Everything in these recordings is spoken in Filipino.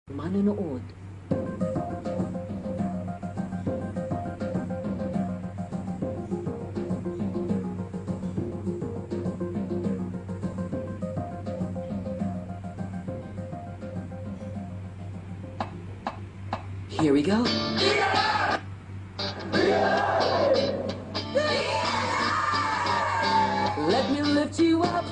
Manonood. Here we go. Let me lift you up.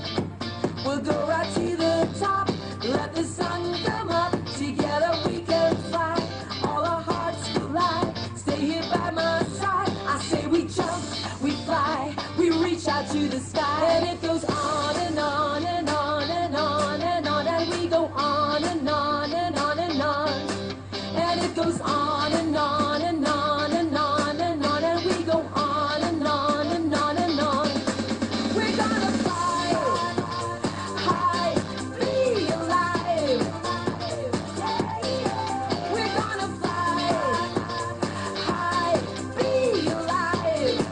We'll go right to the top. Let the sun come up. Together we can fly. All our hearts will lie. Stay here by my side. I say we jump, we fly, we reach out to the sky. And it goes on and on and on and on and on. And we go on and on and on and on. And it goes on and on and on and on and on. And we go on and on and on and on. We're gonna fly high, be alive. We're gonna fly high, be alive.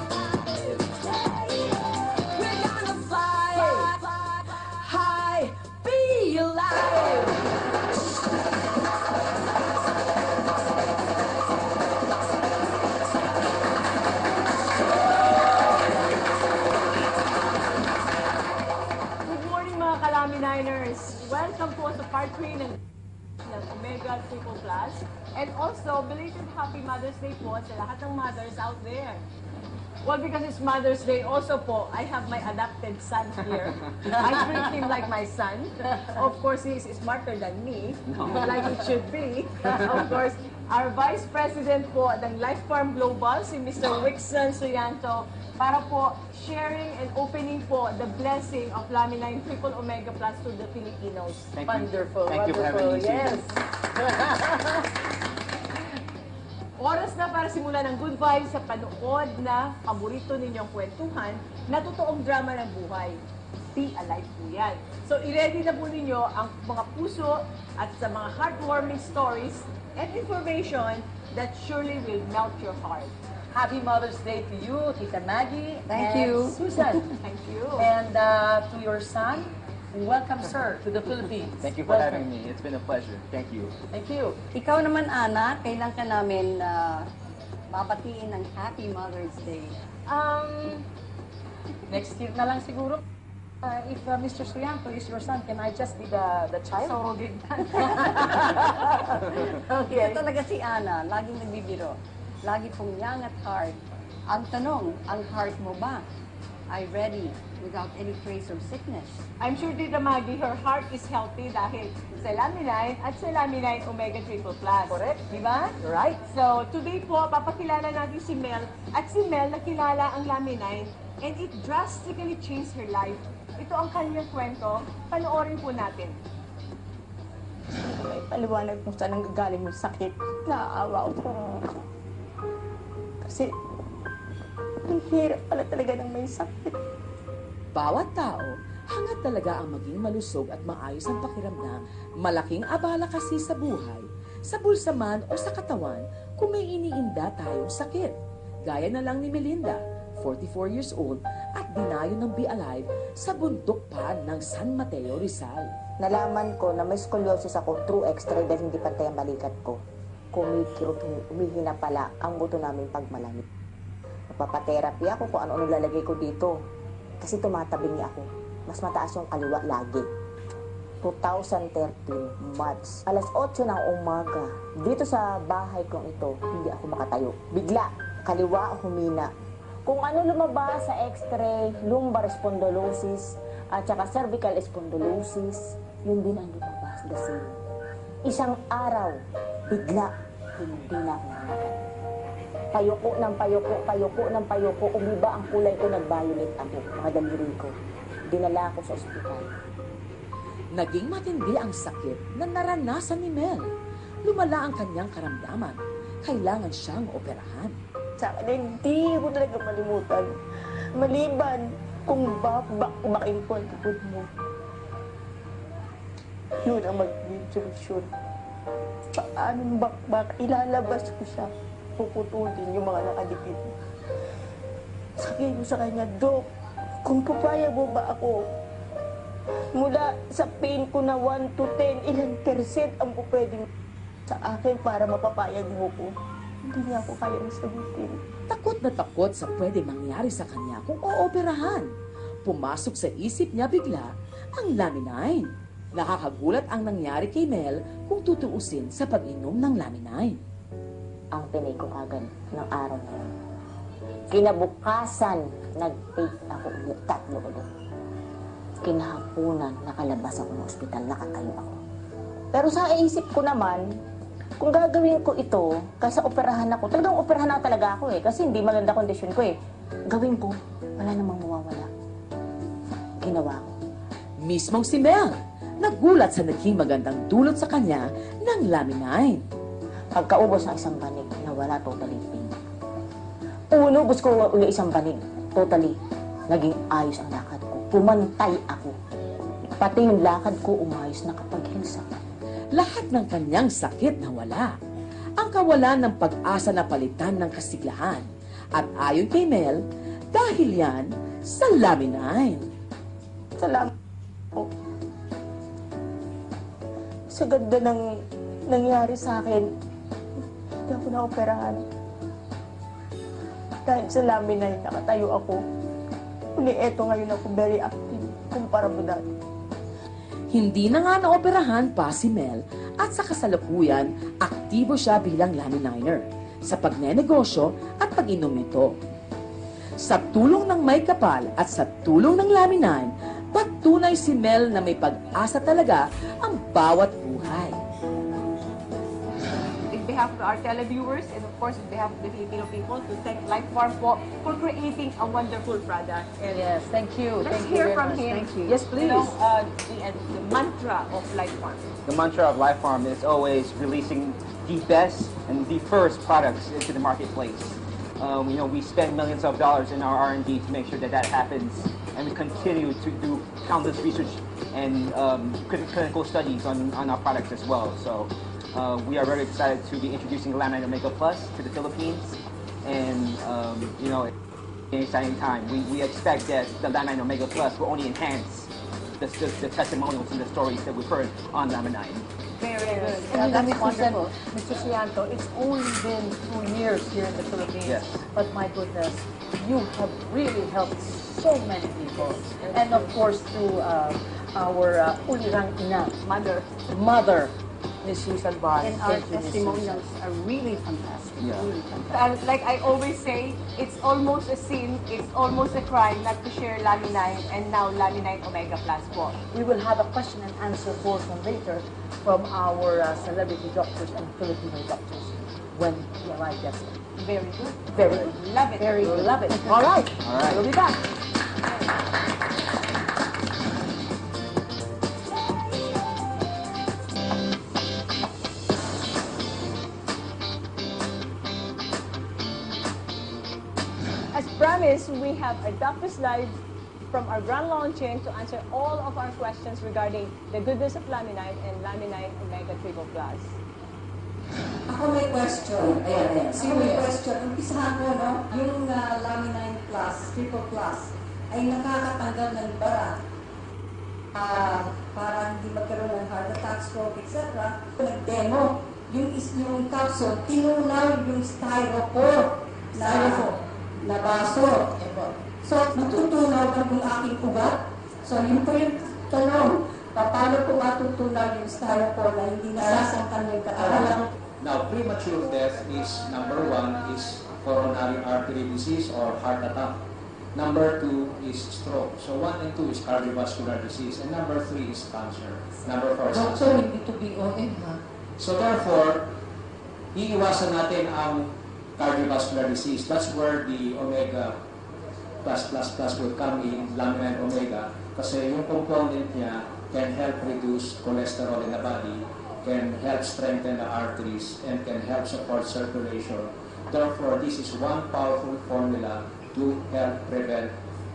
We're gonna fly high, be alive. Good morning mga Laminers! Welcome po sa part 3 ng Omega Triple Plus. And also, belated Happy Mother's Day po sa lahat ng mothers out there. Well, because it's Mother's Day also po, I have my adopted son here. I treat him like my son. Of course, he is smarter than me, like it should be. Of course, our Vice President po ng LifePharm Global, si Mr. Wixon Suyanto, para po sharing and opening po the blessing of Laminine Triple Omega Plus to the Filipinos. Thank you. Wonderful, Thank you for having me, yes. Oras na para simulan ng good vibes sa panood na paborito ninyong kwentuhan na totoong drama ng buhay. Be alive po yan. So, i-ready na po ninyo ang mga puso at sa mga heartwarming stories and information that surely will melt your heart. Happy Mother's Day to you, Tita Maggie. Thank and you. Susan. Thank you. And to your son, welcome, sir, to the Philippines. Thank you for having me. It's been a pleasure. Thank you. Thank you. Ikaw naman, Ana, kailan ka namin babatiin ng Happy Mother's Day? Next year na lang siguro. If Mr. Suyanto is your son, can I just be the child? Surrogate. Okay. Ito talaga si Ana, laging nagbibiro. Lagi pong young at heart. Ang tanong, ang heart mo ba ay ready without any trace of sickness? I'm sure, Tita Maggie, her heart is healthy dahil sa Laminine at sa Laminine Omega Triple Plus. Correct. Di ba? Right. So, today po, papakilala natin si Mel. At si Mel, nakilala ang Laminine and it drastically changed her life. Ito ang kanyang kwento. Panoorin po natin. May paliwanag kung saan ang gagaling yung sakit. Naaawa ko. Kasi, ang hirap pala talaga ng may sakit. Bawat tao, hangad talaga ang maging malusog at maayos ang pakiramdam. Malaking abala kasi sa buhay, sa bulsa man o sa katawan, kung may iniinda tayong sakit. Gaya na lang ni Melinda, 44 years old, at dinayo ng Be Alive sa bundok pa ng San Mateo, Rizal. Nalaman ko na may scoliosis ako through x-ray dahil hindi pantay ang balikat ko. Kumikirot, umihina pala ang buto namin pag malamig. Nagpapatherapy ako kung ano-ano lalagay ko dito. Kasi tumatabing niya ako. Mas mataas yung kaliwa lagi. 2013, March. Alas 8 ng umaga. Dito sa bahay kong ito, hindi ako makatayo. Bigla, kaliwa humina. Kung ano lumabas sa x-ray, lumbar spondylosis, at saka cervical spondylosis, yun din ang lumabas. The same. Isang araw, bigla, hindi na ako nakakatayo. Payoko ng payoko, payoko ng payoko, umiba ang kulay ko, nag-violet ako, mga daliri ko. Dinala ako sa ospital. Naging matindi ang sakit na naranasan ni Mel. Lumala ang kanyang karamdaman. Kailangan siyang operahan. Sa akin, hindi ko talaga malimutan. Maliban kung bakbakin ko ang likod mo. Yun ang magiging solusyon. Paano bakbak? Ilalabas ko siya. Puputulin yung mga nakadikit. Sabihin mo sa kanya, Dok, kung papaya mo ba ako, mula sa pain ko na 1 to 10, ilang % ang pwedeng sa akin para mapapayag mo ko. Hindi niya ako kayang sagutin. Takot na takot sa pwede mangyari sa kanya kung ooperahan. Pumasok sa isip niya bigla ang Laminine. Nakakagulat ang nangyari kay Mel kung tutuusin sa pag-inom ng Laminine. Ang tinay ko agad ng araw na yun. Kinabukasan, nag-take ako ulit 3 ulit. Kinahapunan, nakalabas ako ng ospital, nakatayo ako. Pero sa isip ko naman, kung gagawin ko ito, kasi operahan ako, talagang operahan na talaga ako kasi hindi maganda kondisyon ko Gawin ko, wala namang mawawala. Ginawa ko. Mismong si Mel, nagulat sa naging magandang dulot sa kanya ng Laminine. Pagkaubos ng isang banig, nawala totally pain. Unubos ko uli isang banig, totally, naging ayos ang lakad ko. Pumantay ako. Pati yung lakad ko umayos, nakapag-health ako. Lahat ng kanyang sakit nawala. Ang kawalan ng pag-asa na palitan ng kasiglahan. At ayon kay Mel, dahil yan sa Laminine. Salamat po. Sa ganda ng nangyari sa akin, hindi ako na-operahan. Dahil sa Laminine, nakatayo ako. Uli, eto ngayon ako very active kumpara mo dati. Hindi na nga naoperahan pa si Mel at sa kasalukuyan, aktibo siya bilang Lamininer sa pagnenegosyo at pag-inom nito. Sa tulong ng may kapal at sa tulong ng Laminine, patunay si Mel na may pag-asa talaga ang bawat buhay. In behalf of our televiewers and of course in behalf of the Filipino people, to thank LifePharm po for creating a wonderful product. And Yes, thank you. let's Thank hear you very from much. him. Thank you. Yes, please. The mantra of LifePharm. The mantra of LifePharm is always releasing the best and the first products into the marketplace. We spend millions of dollars in our R&D to make sure that that happens, and we continue to do countless research and clinical studies on our products as well. So we are very excited to be introducing Laminine Omega Plus to the Philippines, and an exciting time. We expect that the Laminine Omega Plus will only enhance the testimonials and the stories that we've heard on Laminine. Very good. And that's Mr. Sen, wonderful. Mr. Sianto, it's only been 2 years here in the Philippines. Yes. But my goodness, you have really helped so many people. And of course, to our ulirang ina, mother, Ms. Susan Barnes. And our Thank you, Ms. testimonials are really fantastic. Yeah. Really fantastic. And like I always say, it's almost a sin, it's almost a crime not to share Laminine and now Laminine Omega Plus po. We will have a question and answer portion later from our celebrity doctors and Filipino doctors when we arrive there. Very good. Very good. Love it. Very good. Love it. All right. All right. We'll be back. As promised, we have our doctors live from our grand launching to answer all of our questions regarding the goodness of Laminine and Laminine Omega Triple Plus. Ako may question. Ayan. Ako may question. Umpisahan ko, no? Yung Laminine Plus, Triple Plus, ay nakakatanggal ng bara. Para hindi magkaroon ng heart attack, stroke, etc. Nag-demo. Yung capsule, tinunaw yung styrofoam na baso. So, natutunaw ba kung aking ugat? So, yun po yung tanong. Paano po matutunaw yung styrofoam na hindi nasasangkan yung katawan? Now, premature death is, number 1 is coronary artery disease or heart attack. Number 2 is stroke. So 1 and 2 is cardiovascular disease. And number 3 is cancer. Number 4 is Doctor, hindi to be OM, ha? So therefore, iiwasan natin ang cardiovascular disease. That's where the omega plus will come in, Laminine Omega. Kasi yung component niya can help reduce cholesterol in the body, can help strengthen the arteries, and can help support circulation. Therefore, this is one powerful formula to help prevent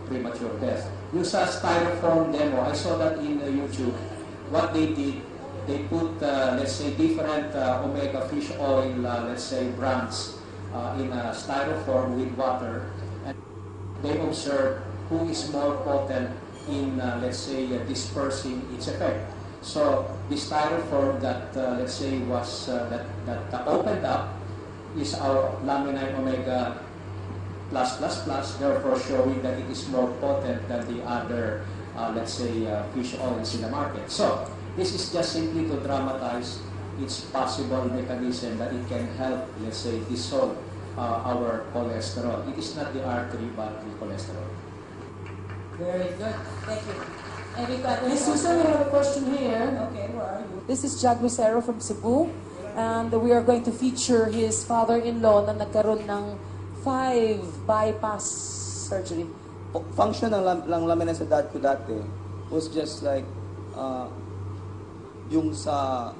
premature death. Yung sa styrofoam demo, I saw that in YouTube. What they did, they put, let's say, different omega fish oil, let's say, brands in a styrofoam with water. And they observe who is more potent in, let's say, dispersing its effect. So the styrofoam that let's say was that opened up is our Laminine Omega plus plus plus, therefore showing that it is more potent than the other let's say fish oils in the market. So this is just simply to dramatize its possible mechanism that it can help, let's say, dissolve our cholesterol. It is not the artery but the cholesterol. Very good. Thank you. Miss Susan, we have a question here. Okay, where are you? This is Jack Lucero from Cebu, and we are going to feature his father-in-law na nagkaroon ng 5 bypass surgery. Function ng laminine sa dad ko dati was just like yung sa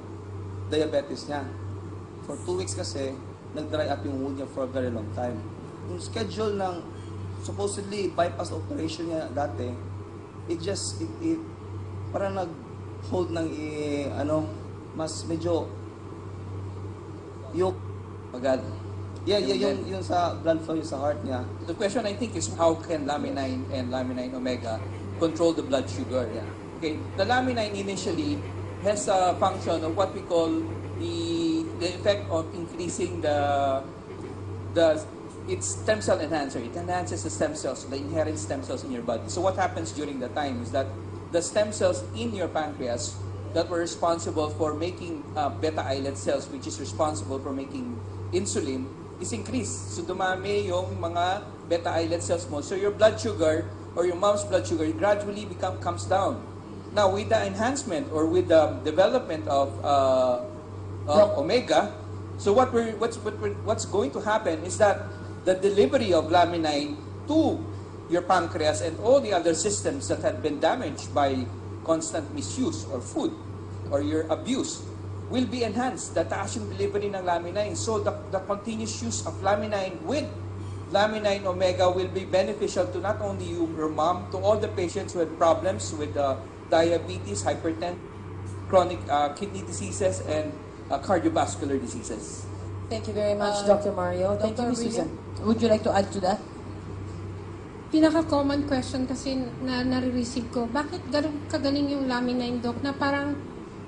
diabetes niya. For 2 weeks kasi, nag-dry up yung wound niya for a very long time. Yung schedule ng supposedly bypass operation niya dati, it parang nag-hold ng mas medyo yung Magad. Yeah, yung sa blood flow, yung sa heart niya. The question I think is how can Laminine and Laminine Omega control the blood sugar? Yeah. Okay, the Laminine initially has a function of what we call the effect of increasing its stem cell enhancer. It enhances the stem cells, the inherent stem cells in your body. So what happens during the time is that the stem cells in your pancreas that were responsible for making beta islet cells, which is responsible for making insulin, is increased. So dumami yung mga beta islet cells mo. So your blood sugar or your mom's blood sugar gradually comes down. Now with the enhancement or with the development of Omega, so what's going to happen is that the delivery of Laminine to your pancreas and all the other systems that had been damaged by constant misuse or food or your abuse will be enhanced. Tataas yung delivery ng Laminine. So the continuous use of Laminine with Laminine Omega will be beneficial to not only you, your mom, to all the patients who had problems with diabetes, hypertension, chronic kidney diseases, and cardiovascular diseases. Thank you very much, Dr. Mario. Thank you, Ms. Susan. Would you like to add to that? Pinaka-common question kasi na nare-receive ko, bakit ganun kagaling yung Laminine, Doc, na parang,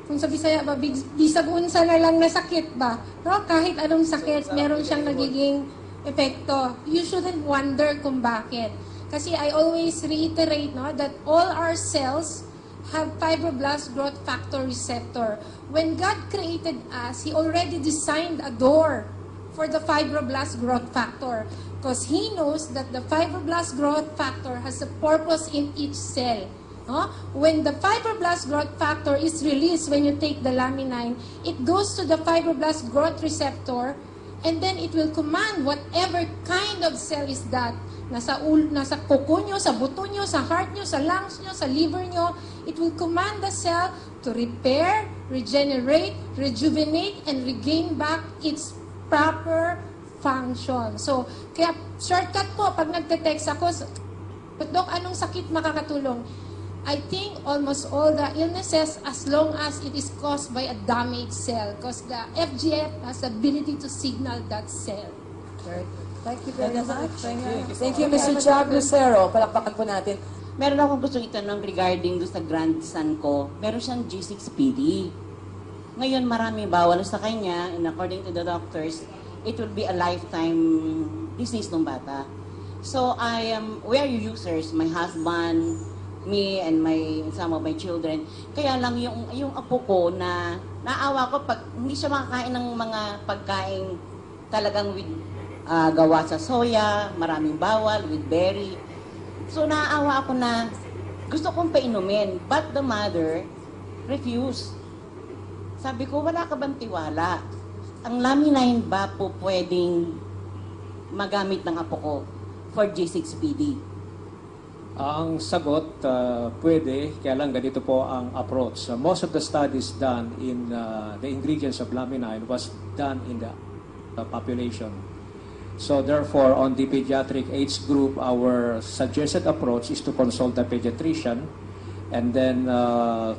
kung sa Bisaya ba, bisag unsa na lang na sakit ba? No? Kahit anong sakit, meron siyang nagiging epekto. You shouldn't wonder kung bakit. Kasi I always reiterate that all our cells have fibroblast growth factor receptor. When God created us, He already designed a door for the fibroblast growth factor because He knows that the fibroblast growth factor has a purpose in each cell. When the fibroblast growth factor is released when you take the Laminine, it goes to the fibroblast growth receptor and then it will command whatever kind of cell is that. Nasa kuko nyo, sa buto nyo, sa heart nyo, sa lungs nyo, sa liver nyo, it will command the cell to repair, regenerate, rejuvenate, and regain back its proper function. So, kaya shortcut po, pag nagte-text ako, Doc, anong sakit makakatulong? I think almost all the illnesses, as long as it is caused by a damaged cell, because the FGF has the ability to signal that cell. Very good. Thank you very much. Thank you, Mr. Jack Lucero. Palakpakan po natin. Meron akong gusto itanong regarding sa grandson ko. Meron siyang G6PD. Ngayon, marami bawal sa kanya, and according to the doctors, it will be a lifetime disease ng bata. So, we are users, my husband, me, and some of my children. Kaya lang yung apo ko na naawa ko pag hindi siya makakain ng mga pagkain talagang with gawa sa soya, maraming bawal, with berry. So, naawa ako na gusto kong painumin, but the mother refused. Sabi ko, wala ka bang tiwala? Ang Laminine ba po pwedeng magamit ng apo ko for G6PD? Ang sagot, pwede, kaya lang ganito po ang approach. Most of the studies done in the ingredients of Laminine was done in the population. So therefore, on the pediatric age group, our suggested approach is to consult the pediatrician and then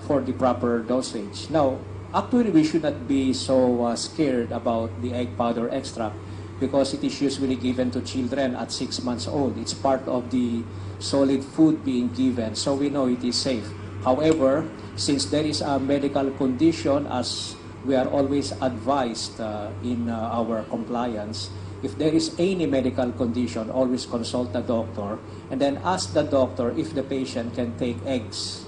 for the proper dosage. Now, actually, we should not be so scared about the egg powder extract because it is usually given to children at 6 months old. It's part of the solid food being given, so we know it is safe. However, since there is a medical condition, as we are always advised in our compliance, if there is any medical condition, always consult the doctor and then ask the doctor if the patient can take eggs.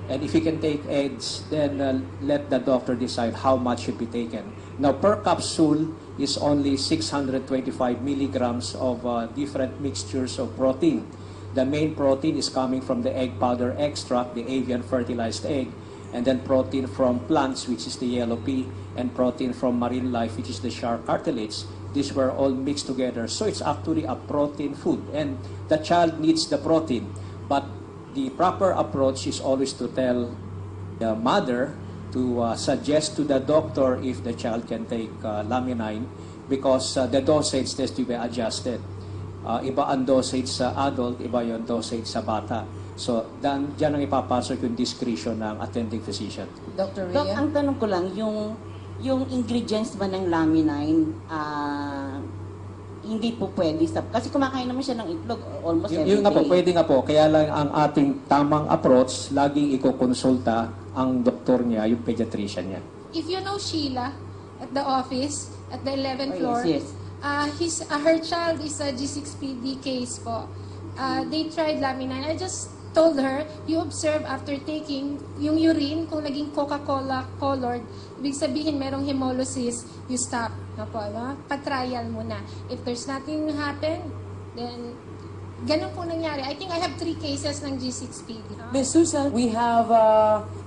And if he can take eggs, then let the doctor decide how much should be taken. Now, per capsule is only 625 milligrams of different mixtures of protein. The main protein is coming from the egg powder extract, the avian fertilized egg, and then protein from plants, which is the yellow pea, and protein from marine life, which is the shark cartilage. These were all mixed together. So it's actually a protein food, and the child needs the protein. But the proper approach is always to tell the mother to suggest to the doctor if the child can take Laminine, because the dosage has to be adjusted. Iba ang dosage sa adult, iba yung dosage sa bata. So, dyan ang ipapasok yung discretion ng attending physician. Dr. Rhea? Doc, ang tanong ko lang, yung ingredients ba ng Laminine, hindi po pwede. Kasi kumakain naman siya ng itlog almost every day. Yun nga po, pwede nga po. Kaya lang ang ating tamang approach, laging ikokonsulta ang doktor niya, yung pediatrician niya. If you know Sheila at the office, at the 11th floor, yes. Her child is a G6PD case po. They tried Laminine. I just told her, you observe after taking yung urine, kung naging Coca-Cola colored, ibig sabihin merong hemolysis, you stop. No po, no? Patrial muna. If there's nothing happen, then ganun po nangyari. I think I have 3 cases ng G6PD. Ms. Susan, we have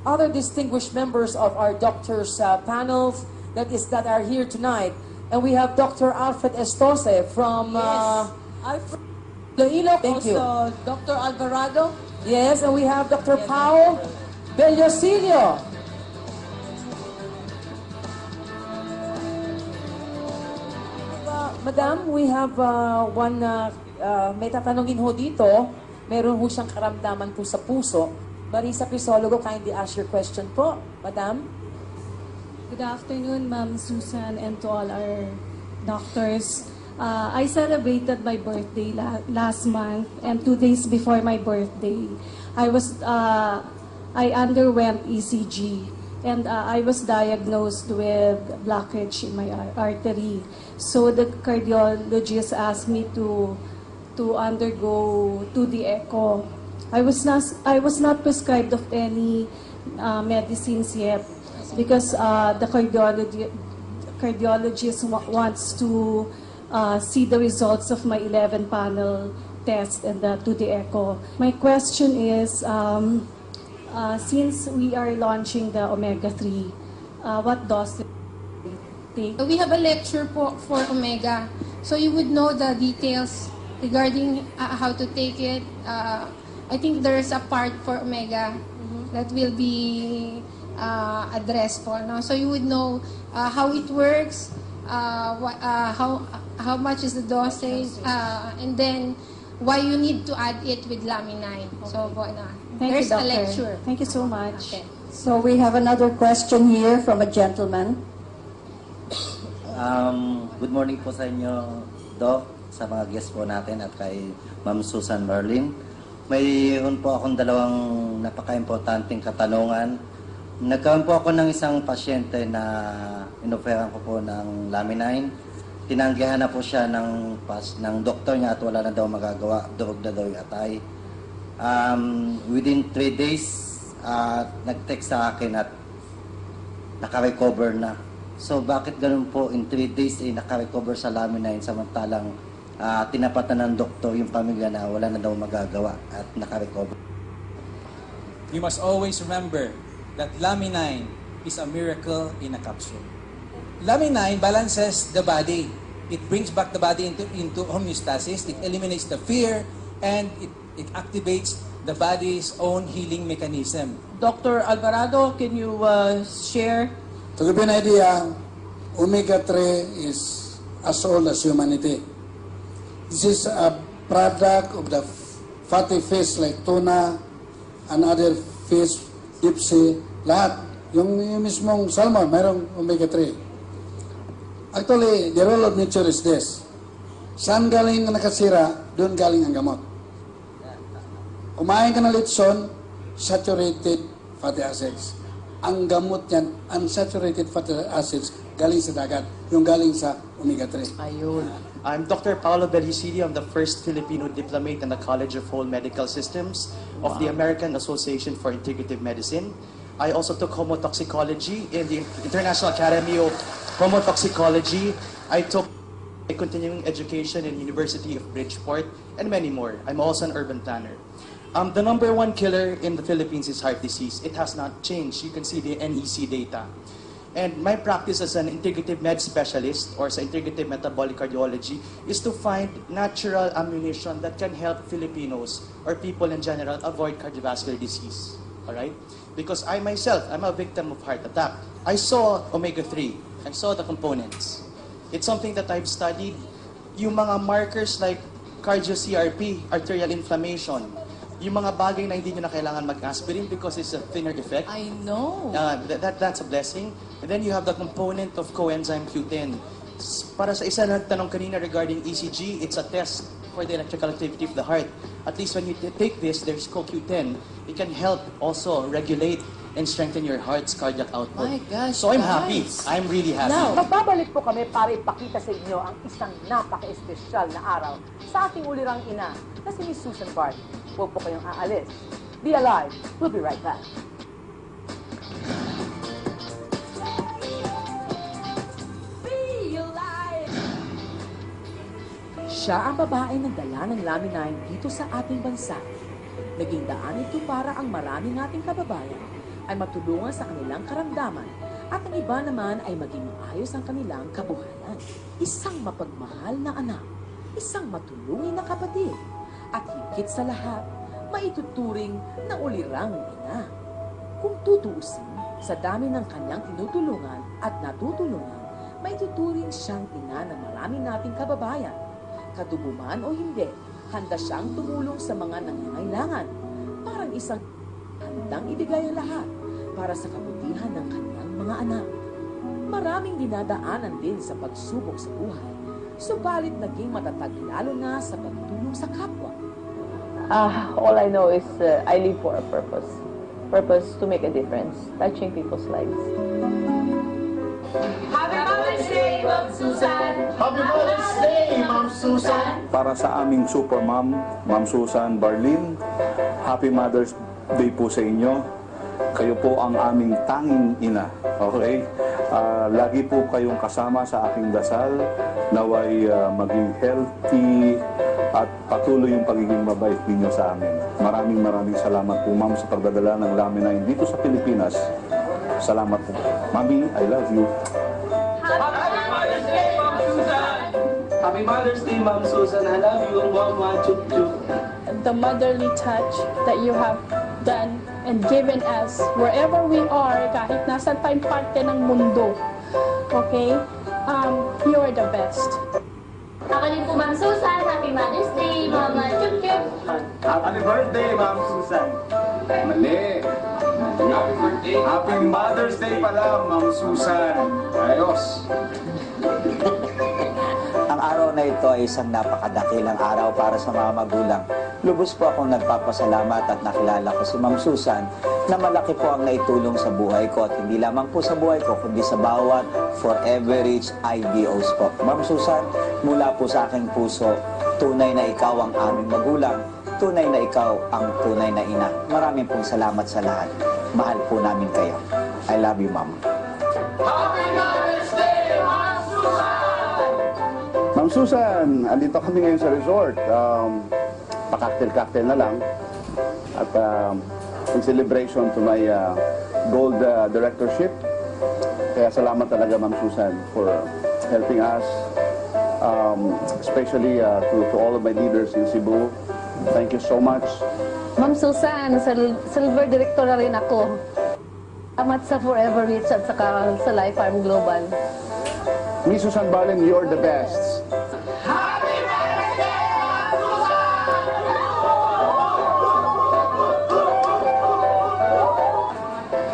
other distinguished members of our doctors' panels that are here tonight. And we have Dr. Alfred Estose from Iloilo. Thank you. Also, Dr. Alvarado. Yes, and we have Dr. Paul Bellosilio. Madam, we have may tatanungin ho dito. Meron ho siyang karamdaman po sa puso. Marisa Pisologo, kindly ask your question po, Madam. Good afternoon, Ma'am Susan, and to all our doctors. I celebrated my birthday last month, and 2 days before my birthday, I underwent ECG, and I was diagnosed with blockage in my artery. So the cardiologist asked me to undergo 2D echo. I was not prescribed of any medicines yet, because the cardiologist wants to see the results of my 11-panel test and the 2D echo. My question is, since we are launching the omega-3, what dose take? We have a lecture for omega, so you would know the details regarding how to take it. I think there's a part for omega that will be addressed for, no? So you would know how it works, how much is the dosage, and then why you need to add it with Laminine. Okay. So there's a lecture. Thank you so much. Okay. So we have another question here from a gentleman. Good morning po sa inyo, Doc, sa mga guests po natin at kay Ma'am Susan Merlin. Mayroon po akong dalawang napaka-importanting katanungan. Nagkaroon po ako ng isang pasyente na inoferan ko po ng Laminine. Tinanggihan na po siya ng doktor niya at wala na daw magagawa. Durog na daw yung atay. Within 3 days, nag-text sa akin at naka-recover na. So bakit ganun po in 3 days ay naka-recover sa Laminine samantalang tinapatan ng doktor yung pamilya na wala na daw magagawa at naka-recover? You must always remember that Laminine is a miracle in a capsule. Laminine balances the body. It brings back the body into homeostasis. It eliminates the fear, and it activates the body's own healing mechanism. Dr. Alvarado, can you share? To give you an idea, omega-3 is as old as humanity. This is a product of the fatty fish like tuna and other fish, deep sea, lahat. Yung mismong salmon, mayroong omega-3. Actually, the role of nature is this. Saan galing ang nakasira, doon galing ang gamot. Kumain ka ng litson, saturated fatty acids. Ang gamot niyan, unsaturated fatty acids, galing sa dagat, yung galing sa omega-3. Ayun. I'm Dr. Paolo Belhisidi. I'm the first Filipino diplomate in the College of Whole Medical Systems of the American Association for Integrative Medicine. I also took homotoxicology in the International Academy of Homotoxicology. I took a continuing education in University of Bridgeport and many more. I'm also an urban planner. The number one killer in the Philippines is heart disease. It has not changed. You can see the NEC data. And my practice as an integrative med specialist or sa integrative metabolic cardiology is to find natural ammunition that can help Filipinos or people in general avoid cardiovascular disease. Alright? Because I myself, I'm a victim of heart attack. I saw omega-3. I saw the components. It's something that I've studied. Yung mga markers like cardio-CRP, arterial inflammation, yung mga bagay na hindi nyo na kailangan mag-aspirin because it's a thinner effect. I know. That's a blessing. And then you have the component of coenzyme Q10. Para sa isa na nagtanong kanina regarding ECG, it's a test for the electrical activity of the heart. At least when you take this, there's CoQ10. It can help also regulate and strengthen your heart's cardiac output. My gosh, so I'm guys. happy. I'm really happy. Now, magbabalik po kami para ipakita sa inyo ang isang napaka-espesyal na araw sa ating ulirang ina na si Miss Susan Bart. Huwag po kayong aalis. Be alive. We'll be right back. Siya ang babae ng dala ng Laminine dito sa ating bansa. Naging daan ito para ang maraming ating kababayan ay matulungan sa kanilang karamdaman at ang iba naman ay maging maayos ang kanilang kabuhayan. Isang mapagmahal na anak, isang matulungin na kapatid, at higit sa lahat, maituturing na ulirang ina. Kung tutuusin, sa dami ng kanyang tinutulungan at natutulungan, maituturing siyang ina ng marami nating kababayan. Kadugo man o hindi, handa siyang tumulong sa mga nangangailangan. Parang isang handang ibigay ang lahat para sa kabutihan ng kanyang mga anak. Maraming dinadaanan din sa pagsubok sa buhay, subalit naging matatag lalo na sa pagtulong sa kapwa. All I know is I live for a purpose. Purpose to make a difference, touching people's lives. Happy Mother's Day, Ma'am Susan! Happy Mother's Day, Ma'am Susan! Para sa aming super mom, Ma'am Susan Barlin, Happy Mother's Day po sa inyo. Kayo po ang aming tanging ina. Okay? Lagi po kayong kasama sa aking dasal. Naway maging healthy at patuloy yung pagiging mabait ninyo sa amin. Maraming salamat po, Ma'am, sa pagdadala ng Laminine dito sa Pilipinas. Salamat po. Mami, I love you. Happy Mother's Day, Ma'am Susan! Happy Mother's Day, Ma'am Susan. I love you. Mama, chup chup. The motherly touch that you have done and given us wherever we are, kahit nasa tayong parte ng mundo. Okay? You are the best. Ako din po, Ma'am Susan. Happy Mother's Day, Mama. Chup chup. Happy birthday, Ma'am Susan. Mali. Happy birthday. Happy Mother's Day pala, Ma'am Susan. Ayos. Ang araw na ito ay isang napakadakilang araw para sa mga magulang. Lubos po akong nagpapasalamat at nakilala ko si Ma'am Susan na malaki po ang naitulong sa buhay ko at hindi lamang po sa buhay ko kundi sa bawat forever rich IDOs po. Ma'am Susan, mula po sa aking puso, tunay na ikaw ang aming magulang, tunay na ikaw ang tunay na ina. Maraming pong salamat sa lahat. Mahal po namin kayo. I love you, Ma'am. Happy Mother's Day, Ma'am Susan! Ma'am Susan, andito kami ngayon sa resort. Pa-cocktail na lang. At in celebration to my gold directorship. Kaya salamat talaga, Ma'am Susan, for helping us. Especially to all of my leaders in Cebu. Thank you so much. Ma'am Susan, silver director na rin ako. Salamat sa Forever Rich at saka sa LifePharm Global. Miss Susan Barlin, you're the best. Happy Mother's Day, Ma'am Susan!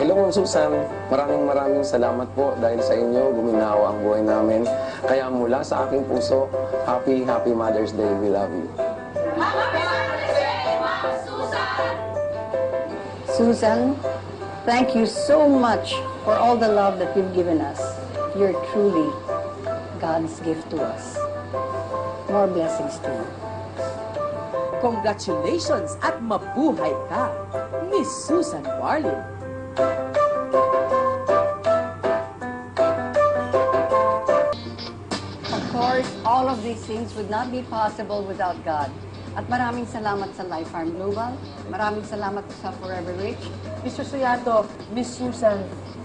Hello, Ma'am Susan. Maraming salamat po dahil sa inyo guminawa ang buhay namin. Kaya mula sa aking puso, Happy Mother's Day. We love you. Happy Mother's Day, Ma'am Susan! Susan, thank you so much for all the love that you've given us. You're truly God's gift to us. More blessings to you. Congratulations at mabuhay ka, Miss Susan Barlin. Of course, all of these things would not be possible without God. At maraming salamat sa LifePharm Global. Maraming salamat sa Forever Rich. Mr. Suyanto, Miss Susan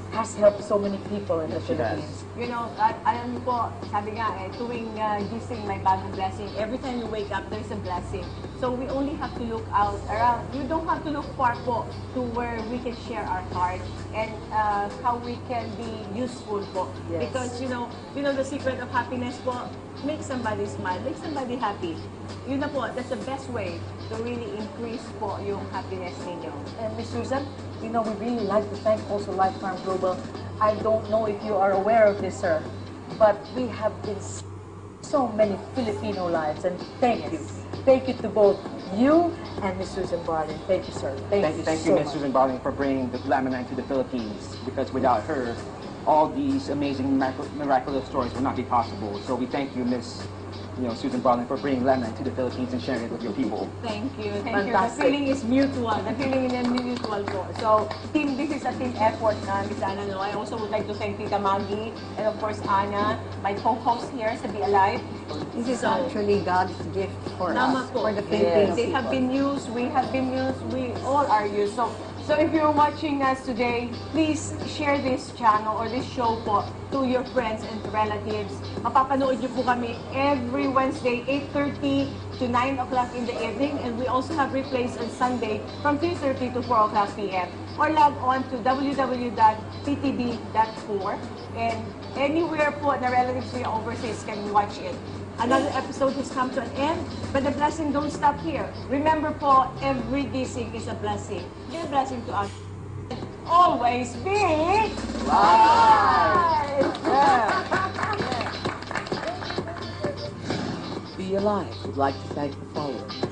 has helped so many people in the Philippines. You know, alam niyo po, sabi nga tuwing gising may bagong blessing. Every time you wake up, there's a blessing. So we only have to look out around. You don't have to look far po to where we can share our heart and how we can be useful po. Yes. Because you know the secret of happiness po, make somebody smile, make somebody happy. Yun na po, that's the best way to really increase po yung happiness ninyo. And Miss Susan, we really like to thank also LifePharm Global. I don't know if you are aware of this, sir, but we have been so many Filipino lives, and thank you. Thank you to both you and Miss Susan Barlin. Thank you, sir. Thank you Thank so you, Miss much. Susan Barlin, for bringing the Laminine to the Philippines, because without her, all these amazing miraculous stories would not be possible. So we thank you, Miss Susan Barlin, for bringing Laminine to the Philippines and sharing it with your people. Thank you. Fantastic. The feeling is mutual. The feeling is mutual po. So, this is a team effort na, Miss Anna. No? I also would like to thank Tita Maggie and of course Anna, my co-host here sa Be Alive. This is actually God's gift for Nama us, po. for the Filipino They have people. been used, we have been used, we all are used. So if you're watching us today, please share this channel or this show po to your friends and relatives. Mapapanood niyo po kami every Wednesday, 8:30 to 9 o'clock in the evening. And we also have replays on Sunday from 3:30 to 4 o'clock p.m. Or log on to www.ptb.4. And anywhere po na relatives niyo overseas can watch it. Another episode has come to an end, but the blessing don't stop here. Remember po, every gising is a blessing. Be a blessing to us. Always be alive! Be Alive would like to thank the following: